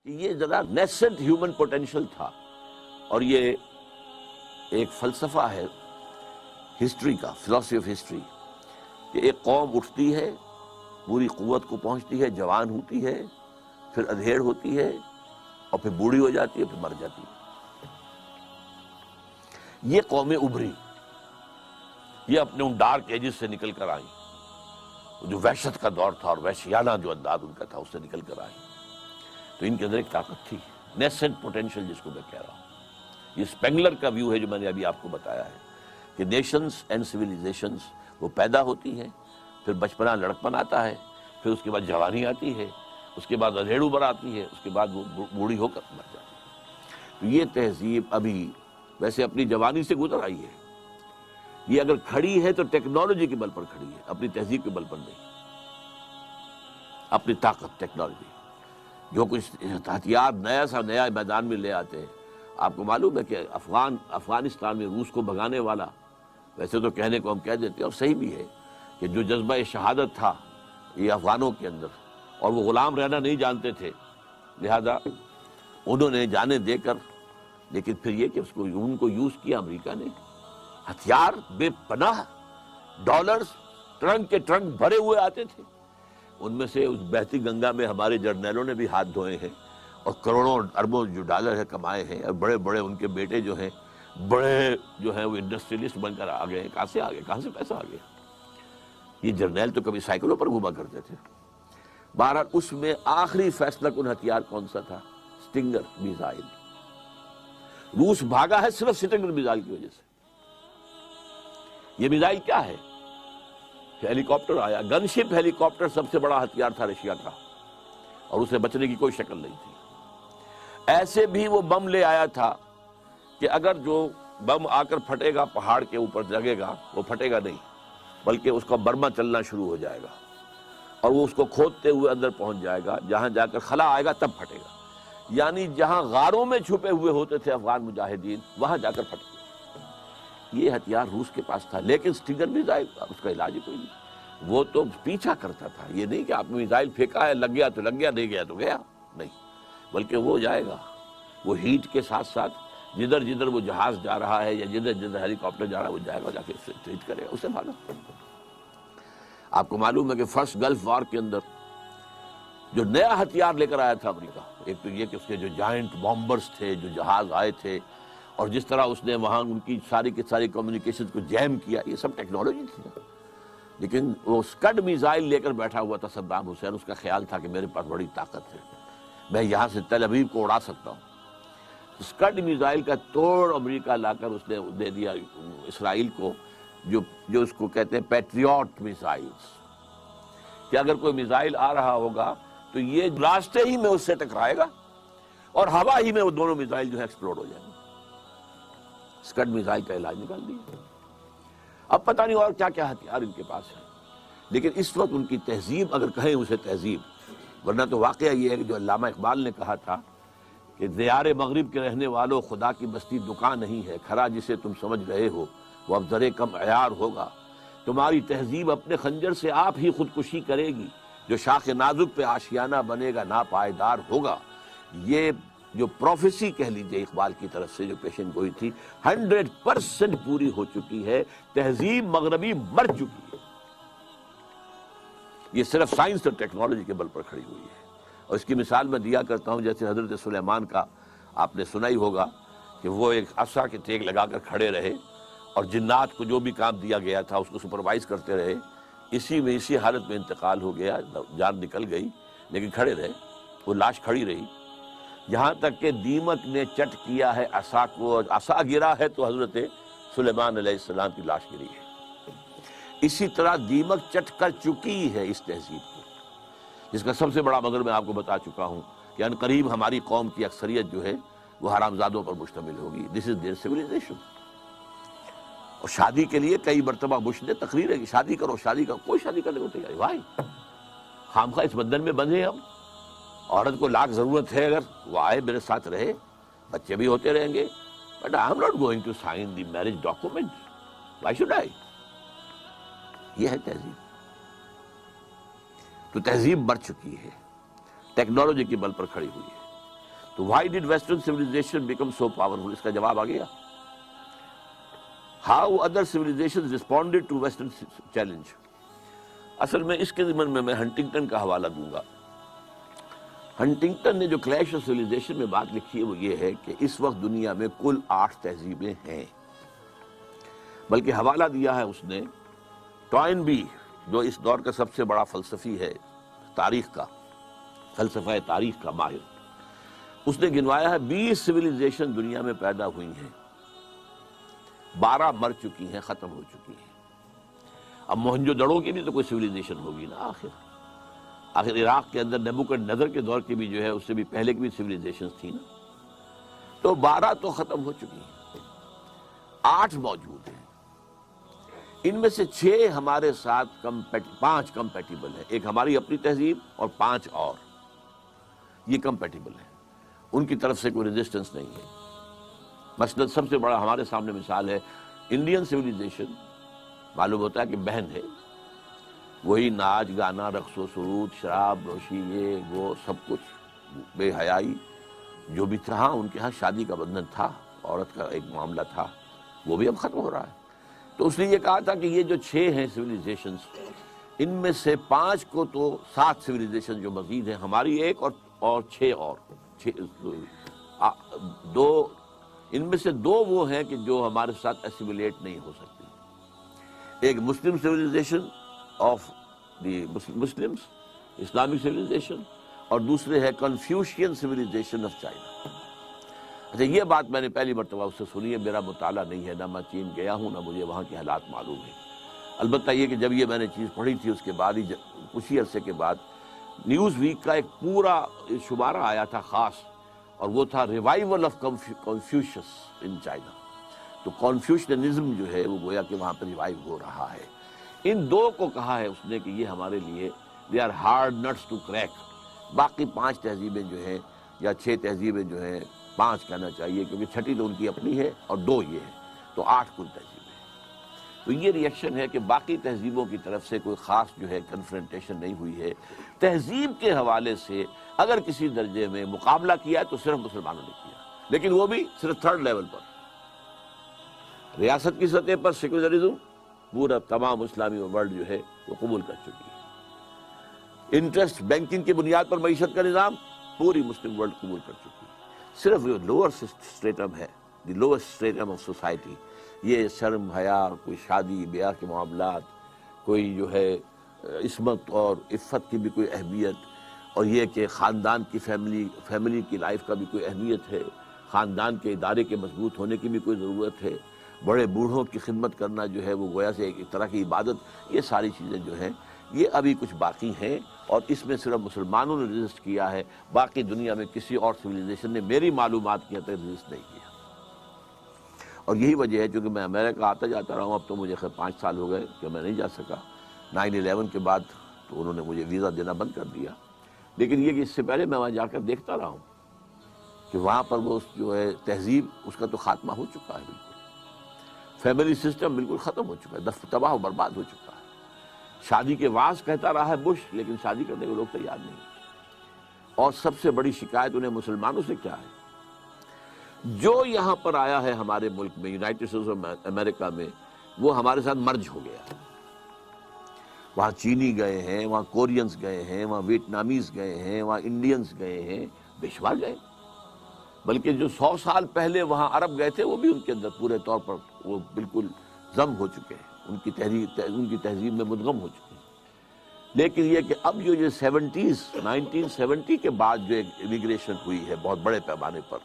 کہ یہ ذرا نیسنٹ ہیومن پوٹینشل تھا، اور یہ ایک فلسفہ ہے ہسٹری کا، فلاسفی آف ہسٹری، کہ ایک قوم اٹھتی ہے، پوری قوت کو پہنچتی ہے، جوان ہوتی ہے، پھر ادھیڑ ہوتی ہے، اور پھر بوڑھی ہو جاتی ہے، پھر مر جاتی ہے۔ یہ قومیں ابھری، یہ اپنے ان ڈارک ایجز سے نکل کر آئیں، جو وحشت کا دور تھا اور وحشیانہ جو انداز ان کا تھا، اس سے نکل کر آئیں۔ تو ان کے اندر ایک طاقت تھی، نیسنٹ پوٹینشل جس کو میں کہہ رہا ہوں۔ یہ اسپینگلر کا ویو ہے جو میں نے ابھی آپ کو بتایا ہے، کہ نیشنز اینڈ سویلائزیشنز وہ پیدا ہوتی ہیں، پھر بچپنا لڑکپن آتا ہے، پھر اس کے بعد جوانی آتی ہے، اس کے بعد ادھیڑ ابھر آتی ہے، اس کے بعد وہ بوڑھی ہو کر مر جاتی ہے۔ تو یہ تہذیب ابھی ویسے اپنی جوانی سے گزر آئی ہے، یہ اگر کھڑی ہے تو ٹیکنالوجی کے بل پر کھڑی ہے، اپنی تہذیب کے بل پر نہیں، اپنی طاقت ٹیکنالوجی۔ جو کچھ ہتھیار نیا میدان میں لے آتے ہیں، آپ کو معلوم ہے کہ افغانستان میں روس کو بھگانے والا، ویسے تو کہنے کو ہم کہہ دیتے ہیں اور صحیح بھی ہے، کہ جو جذبہ شہادت تھا یہ افغانوں کے اندر، اور وہ غلام رہنا نہیں جانتے تھے، لہذا انہوں نے جانیں دے کر، لیکن پھر یہ کہ ان کو یوز کیا امریکہ نے، ہتھیار بے پناہ، ڈالرز ٹرنک کے ٹرنک بھرے ہوئے آتے تھے، ان میں سے اس بہتی گنگا میں ہمارے جرنیلوں نے بھی ہاتھ دھوئے ہیں، اور کروڑوں اربوں جو ڈالر ہے کمائے ہیں، اور بڑے بڑے ان کے بیٹے جو ہیں، بڑے جو ہیں وہ انڈسٹریلسٹ بن کر آ گئے ہیں۔ کہاں سے آ گئے، کہاں سے پیسہ آ گیا؟ یہ جرنیل تو کبھی سائیکلوں پر گھوما کرتے تھے۔ بہرحال اس میں آخری فیصلہ کن ہتھیار کون سا تھا؟ Stinger missile. روس بھاگا ہے صرف سٹنگر میزائل کی وجہ سے۔ یہ میزائل کیا ہے؟ ہیلی کاپٹر آیا، گن شپ ہیلی کاپٹر سب سے بڑا ہتھیار تھا رشیا کا، اور اسے بچنے کی کوئی شکل نہیں تھی۔ ایسے بھی وہ بم لے آیا تھا کہ اگر جو بم آ کر پھٹے گا پہاڑ کے اوپر لگے گا، وہ پھٹے گا نہیں، بلکہ اس کا برما چلنا شروع ہو جائے گا، اور وہ اس کو کھودتے ہوئے اندر پہنچ جائے گا، جہاں جا کر خلا آئے گا تب پھٹے گا۔ یعنی جہاں غاروں میں چھپے ہوئے ہوتے تھے افغان مجاہدین، وہاں جا کر پھٹے گا۔ یہ ہتھیار روس کے پاس تھا، لیکن سٹنگر میزائل اس کا علاج ہی کوئی نہیں۔ وہ تو پیچھا کرتا تھا، یہ نہیں کہ آپ نے میزائل پھینکا ہے، لگ گیا تو لگ گیا، نہیں گیا تو گیا، نہیں، بلکہ وہ جائے گا، وہ ہیٹ کے ساتھ ساتھ جدھر جدھر وہ جہاز جا رہا ہے یا جدھر جدھر ہیلی کاپٹر جا رہا ہے، وہ جائے گا، جا کے اسے ہٹ کرے گا، اسے بھاگا۔ آپ کو معلوم ہے کہ فرسٹ گلف وار کے اندر جو نیا ہتھیار لے کر آیا تھا امریکہ، ایک تو یہ کہ اس کے جو جائنٹ بامبرز تھے، جو جہاز آئے تھے، اور جس طرح اس نے وہاں ان کی ساری کی ساری کمیونیکیشن کو جیم کیا، یہ سب ٹیکنالوجی تھی۔ لیکن وہ اسکڈ میزائل لے کر بیٹھا ہوا تھا صدام حسین، اس کا خیال تھا کہ میرے پاس بڑی طاقت ہے، میں یہاں سے تل ابیب کو اڑا سکتا ہوں۔ اسکڈ میزائل کا توڑ امریکہ لا کر اس نے دے دیا اسرائیل کو، جو اس کو کہتے ہیں پیٹریوٹ میزائلز، کہ اگر کوئی میزائل آ رہا ہوگا تو یہ راستے ہی میں اس سے ٹکرائے گا، اور ہوا ہی میں وہ دونوں میزائل جو ہے ایکسپلوڈ ہو جائیں گے۔ اسکڈ میزائل کا علاج نکال دیا۔ اب پتہ نہیں اور کیا کیا ہتھیار ان کے پاس ہے، لیکن اس وقت ان کی تہذیب، اگر کہیں اسے تہذیب، ورنہ تو واقعہ یہ ہے کہ جو علامہ اقبال نے کہا تھا کہ دیار مغرب کے رہنے والوں، خدا کی بستی دکان نہیں ہے، کھرا جسے تم سمجھ رہے ہو وہ اب ذرے کم عیار ہوگا، تمہاری تہذیب اپنے خنجر سے آپ ہی خودکشی کرے گی، جو شاخ نازک پہ آشیانہ بنے گا ناپائیدار ہوگا۔ یہ جو پروفیسی کہہ لیجئے اقبال کی طرف سے جو پیشن گوئی تھی، 100% پوری ہو چکی ہے، تہذیب مغربی مر چکی ہے، یہ صرف سائنس اور ٹیکنالوجی کے بل پر کھڑی ہوئی ہے۔ اور اس کی مثال میں دیا کرتا ہوں، جیسے حضرت سلیمان کا آپ نے سنا ہی ہوگا کہ وہ ایک عصا کے ٹیک لگا کر کھڑے رہے، اور جنات کو جو بھی کام دیا گیا تھا اس کو سپروائز کرتے رہے، اسی حالت میں انتقال ہو گیا، جان نکل گئی، لیکن کھڑے رہے، وہ لاش کھڑی رہی، یہاں تک کہ دیمک نے چٹ کیا ہے عصا کو، عصا گرا ہے تو حضرت سلیمان علیہ السلام کی لاش گری ہے۔ اسی طرح دیمک چٹ کر چکی ہے اس تہذیب کو، جس کا سب سے بڑا مگر میں آپ کو بتا چکا ہوں کہ عنقریب ہماری قوم کی اکثریت جو ہے وہ حرامزادوں پر مشتمل ہوگی۔ دس از دیئر سویلائزیشن۔ اور شادی کے لیے کئی مرتبہ بش نے تقریر ہے کہ شادی کرو، شادی کرو، کوئی شادی کرنے کو تیار نہیں۔ وائی خامخواہ اس بندھن میں بندھے ہم، عورت کو لاکھ ضرورت ہے، اگر وہ آئے میرے ساتھ رہے، بچے بھی ہوتے رہیں گے، but I am not going to sign the marriage document, why should I? یہ ہے تہذیب۔ تو تہذیب مر چکی ہے، ٹیکنالوجی کی بل پر کھڑی ہوئی ہے۔ تو why did western civilization become so powerful؟ اس کا جواب آ گیا. How other civilizations responded to western challenge. اصل میں اس کے ضمن میں ہنٹنگٹن کا حوالہ دوں گا. ہنٹنگٹن نے جو کلیش آف سویلائزیشن میں بات لکھی ہے وہ یہ ہے کہ اس وقت دنیا میں کل 8 تہذیبیں ہیں، بلکہ حوالہ دیا ہے اس نے ٹوائن بی، جو اس دور کا سب سے بڑا فلسفی ہے، تاریخ کا فلسفہ تاریخ کا ماہر. اس نے گنوایا ہے 20 سویلائزیشن دنیا میں پیدا ہوئی ہیں، 12 مر چکی ہیں، ختم ہو چکی ہیں. اب موہنجو دڑو کی بھی تو کوئی سویلائزیشن ہوگی نا. آخر عراق کے اندر نیبوکڈنیزر کے دور کی بھی جو ہے اس سے بھی پہلے کی بھی سویلائزیشن تھی نا. تو 12 تو ختم ہو چکی ہیں، 8 موجود ہیں. ان میں سے 6 ہمارے ساتھ 5 کمپیٹیبل ہیں. ایک ہماری اپنی تہذیب اور 5 اور یہ کمپیٹیبل ہیں، ان کی طرف سے کوئی ریزسٹنس نہیں ہے. مثلا سب سے بڑا ہمارے سامنے مثال ہے انڈین سویلائزیشن. معلوم ہوتا ہے کہ بہن ہے، وہی ناچ گانا رقص و سرود شراب نوشی یہ وہ سب کچھ بے حیائی جو بھی تھا. ان کے ہاں شادی کا بندھن تھا، عورت کا ایک معاملہ تھا، وہ بھی اب ختم ہو رہا ہے. تو اس نے یہ کہا تھا کہ یہ جو 6 ہیں سویلائزیشنز، ان میں سے 5 کو تو 7 سویلائزیشن جو مزید ہیں، ہماری ایک اور 6 اور 2 ان میں سے 2 وہ ہیں کہ جو ہمارے ساتھ ایسیمولیٹ نہیں ہو سکتی. ایک مسلم civilization of the Muslims, Islamic civilization, اور دوسرے ہے کنفیوشین سویلائزیشن آف چائنا. اچھا یہ بات میں نے پہلی مرتبہ اس سے سنی ہے. میرا مطالعہ نہیں ہے، نہ میں چین گیا ہوں، نہ مجھے وہاں کے حالات معلوم ہیں. البتہ یہ کہ جب یہ میں نے چیز پڑھی تھی اس کے بعد ہی کچھ ہی عرصے کے بعد نیوز ویک کا ایک پورا شمارہ آیا تھا خاص، اور وہ تھا revival of Confucius in China. تو کنفیوشنزم جو ہے وہ گویا کہ وہاں پہ ریوائیو ہو رہا ہے. ان 2 کو کہا ہے اس نے کہ یہ ہمارے لیے they are hard nuts to crack. باقی 5 تہذیبیں جو ہیں یا 6 تہذیبیں جو ہیں، 5 کہنا چاہیے کیونکہ 6ٹھی تو ان کی اپنی ہے اور 2 یہ ہے، تو 8 کل تہذیبیں. تو یہ ریئیکشن ہے کہ باقی تہذیبوں کی طرف سے کوئی خاص جو ہے کنفرنٹیشن نہیں ہوئی ہے. تہذیب کے حوالے سے اگر کسی درجے میں مقابلہ کیا ہے تو صرف مسلمانوں نے کیا، لیکن وہ بھی صرف 3rd لیول پر. ریاست کی سطح پر سیکولرزم پورا تمام اسلامی ورلڈ جو ہے وہ قبول کر چکی ہے. انٹرسٹ بینکنگ کی بنیاد پر معیشت کا نظام پوری مسلم ورلڈ قبول کر چکی ہے. صرف جو لوور اسٹیٹم ہے، دی لوور اسٹیٹم آف سوسائٹی، یہ شرم حیا، کوئی شادی بیاہ کے معاملات، کوئی جو ہے عصمت اور عفت کی بھی کوئی اہمیت، اور یہ کہ خاندان کی فیملی کی لائف کا بھی کوئی اہمیت ہے، خاندان کے ادارے کے مضبوط ہونے کی بھی کوئی ضرورت ہے، بڑے بوڑھوں کی خدمت کرنا جو ہے وہ گویا سے ایک طرح کی عبادت. یہ ساری چیزیں جو ہیں یہ ابھی کچھ باقی ہیں، اور اس میں صرف مسلمانوں نے رجسٹ کیا ہے. باقی دنیا میں کسی اور سویلائزیشن نے میری معلومات کی حد تک رجسٹ نہیں کیا. اور یہی وجہ ہے چونکہ میں امریکہ آتا جاتا رہا ہوں. اب تو مجھے خیر 5 سال ہو گئے کہ میں نہیں جا سکا. 9/11 کے بعد تو انہوں نے مجھے ویزا دینا بند کر دیا. لیکن یہ کہ اس سے پہلے میں وہاں جا کر دیکھتا رہا ہوں کہ وہاں پر وہ جو ہے تہذیب اس کا تو خاتمہ ہو چکا ہے. بالکل فیملی سسٹم بالکل ختم ہو چکا ہے، تباہ و برباد ہو چکا ہے. شادی کے واز کہتا رہا ہے بش، لیکن شادی کرنے کو لوگ تیار نہیں. اور سب سے بڑی شکایت انہیں مسلمانوں سے کیا ہے؟ جو یہاں پر آیا ہے ہمارے ملک میں، یونائٹڈ اسٹیٹس آف امریکہ میں، وہ ہمارے ساتھ مرج ہو گیا ہے. وہاں چینی گئے ہیں، وہاں کورینز گئے ہیں، وہاں ویتنامیز گئے ہیں، وہاں انڈینز گئے ہیں، بے شمار گئے. بلکہ جو 100 سال پہلے وہاں عرب گئے تھے وہ بھی ان کے اندر پورے طور پر وہ بالکل ضم ہو چکے ہیں، ان کی تہذیب میں مدغم ہو چکے ہیں. لیکن یہ کہ اب جو 1970 کے بعد جو ایک امیگریشن ہوئی ہے بہت بڑے پیمانے پر،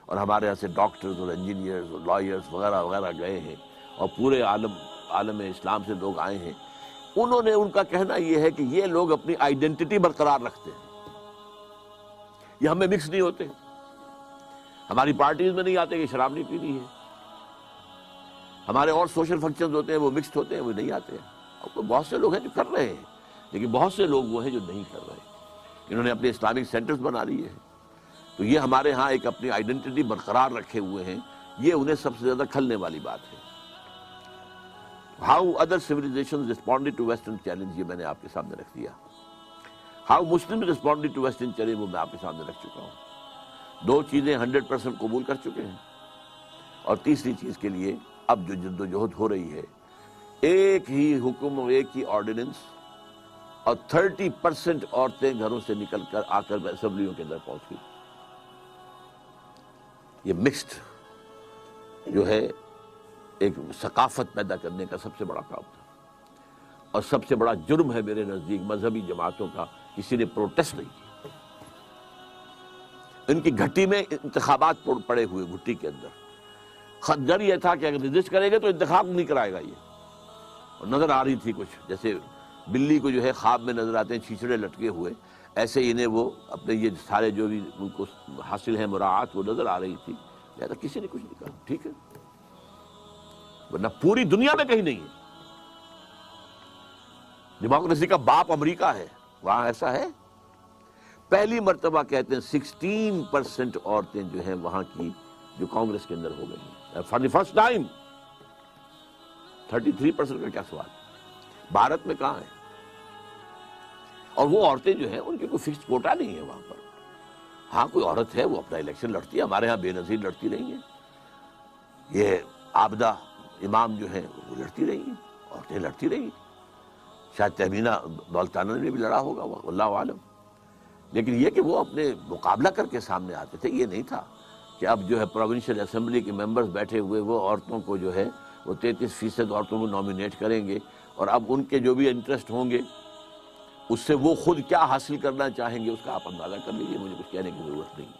اور ہمارے یہاں سے ڈاکٹرز اور انجینئرز اور لائرز وغیرہ وغیرہ گئے ہیں، اور پورے عالم اسلام سے لوگ آئے ہیں، انہوں نے ان کا کہنا یہ ہے کہ یہ لوگ اپنی آئیڈینٹی برقرار رکھتے ہیں، یہ ہمیں مکس نہیں ہوتے. ہماری پارٹیز میں نہیں آتے کہ شراب نہیں پینی ہے، ہمارے اور سوشل فنکشنز ہوتے ہیں وہ مکسڈ ہوتے ہیں، وہ نہیں آتے ہیں. اور بہت سے لوگ ہیں جو کر رہے ہیں، لیکن بہت سے لوگ وہ ہیں جو نہیں کر رہے. انہوں نے اپنے اسلامک سینٹرز بنا لیے ہیں. تو یہ ہمارے ہاں ایک اپنی آئیڈینٹی برقرار رکھے ہوئے ہیں. یہ انہیں سب سے زیادہ کھلنے والی بات ہے. How other civilisations responded to western challenge, یہ میں نے آپ کے سامنے رکھ دیا. How Muslim responded to western challenge, وہ میں آپ کے سامنے رکھ چکا ہوں. دو چیزیں 100% قبول کر چکے ہیں، اور تیسری چیز کے لیے اب جو جدوجہد ہو رہی ہے، ایک ہی حکم اور ایک ہی آرڈیننس، اور 30% عورتیں گھروں سے نکل کر آ کر اسمبلیوں کے اندر پہنچ گئی۔ یہ مکسڈ جو ہے ایک ثقافت پیدا کرنے کا سب سے بڑا کام تھا، اور سب سے بڑا جرم ہے میرے نزدیک مذہبی جماعتوں کا، کسی نے پروٹیسٹ نہیں کیا۔ ان کی گھٹی میں انتخابات پڑے ہوئے، گھٹی کے اندر خدگر یہ تھا کہ اگر رجسٹ کریں گے تو انتخاب نہیں کرائے گا یہ، اور نظر آ رہی تھی کچھ جیسے بلی کو جو ہے خواب میں نظر آتے ہیں چھیچڑے لٹکے ہوئے، ایسے انہیں وہ اپنے یہ سارے جو بھی ان کو حاصل ہے مراعات وہ نظر آ رہی تھی، لہذا کسی نے کچھ نہیں کہا، ٹھیک ہے، ورنہ پوری دنیا میں کہیں نہیں ہے۔ ڈیموکریسی کا باپ امریکہ ہے، وہاں ایسا ہے؟ پہلی مرتبہ کہتے ہیں 16% عورتیں جو ہیں وہاں کی جو کانگریس کے اندر ہو گئی ہیں، فار دی فرسٹ ٹائم۔ 33% کا کیا سوال؟ بھارت میں کہاں ہے؟ اور وہ عورتیں جو ہیں ان کی کوئی فکسڈ کوٹا نہیں ہے وہاں پر، ہاں کوئی عورت ہے وہ اپنا الیکشن لڑتی ہے، ہمارے ہاں بے نظیر لڑتی رہی ہیں، یہ عابدہ امام جو ہیں وہ لڑتی رہی ہیں، عورتیں لڑتی رہی ہیں، شاید تہمینہ دولتانہ نے بھی لڑا ہوگا، واللہ عالم، لیکن یہ کہ وہ اپنے مقابلہ کر کے سامنے آتے تھے، یہ نہیں تھا کہ اب جو ہے پروونشل اسمبلی کے ممبرز بیٹھے ہوئے وہ عورتوں کو جو ہے وہ 33% عورتوں کو نامینیٹ کریں گے، اور اب ان کے جو بھی انٹرسٹ ہوں گے اس سے وہ خود کیا حاصل کرنا چاہیں گے اس کا آپ اندازہ کر لیجیے، مجھے کچھ کہنے کی ضرورت نہیں۔